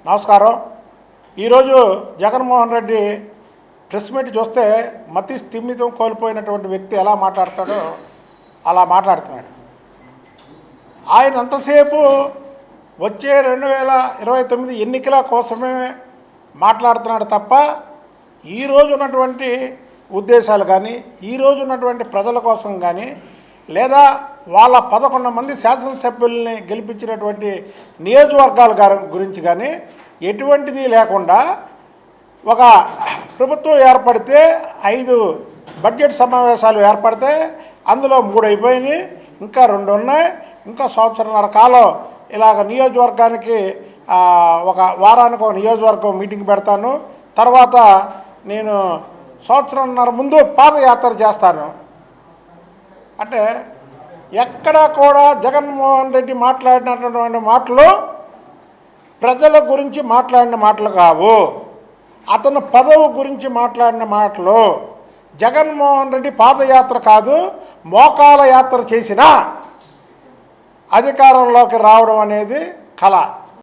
నమస్కారం. ఈరోజు Jaganmohan Reddy press meet చూస్తే మతి స్థిమితం కోల్పోయినటువంటి వ్యక్తి ఎలా మాట్లాడతాడో అలా మాట్లాడుతున్నాడు. ఆయన అంతసేపు వచ్చే 2029 ఎన్నికల కోసమే మాట్లాడుతున్నాడు తప్ప ఈరోజు ఉన్నటువంటి ఉద్దేశాలు కానీ, ఈరోజు ఉన్నటువంటి ప్రజల కోసం కానీ, లేదా వాళ్ళ 11 మంది శాసనసభ్యుల్ని గెలిపించినటువంటి నియోజకవర్గాల గురించి కానీ ఎటువంటిది లేకుండా ఒక ప్రభుత్వం ఏర్పడితే 5 బడ్జెట్ సమావేశాలు ఏర్పడితే అందులో 3 అయిపోయినాయి, ఇంకా 2 ఉన్నాయి. ఇంకా సంవత్సరన్నర కాలం ఇలాగ నియోజకవర్గానికి ఒక వారానికి ఒక నియోజకవర్గం మీటింగ్ పెడతాను. తర్వాత నేను సంవత్సరంన్నర ముందు పాదయాత్ర చేస్తాను అంటే ఎక్కడ కూడా జగన్మోహన్ రెడ్డి మాట్లాడినటువంటి మాటలు ప్రజల గురించి మాట్లాడిన మాటలు కావు, అతను పదవి గురించి మాట్లాడిన మాటలు. జగన్మోహన్ రెడ్డి పాదయాత్ర కాదు, మోకాల యాత్ర చేసిన అధికారంలోకి రావడం అనేది కళ.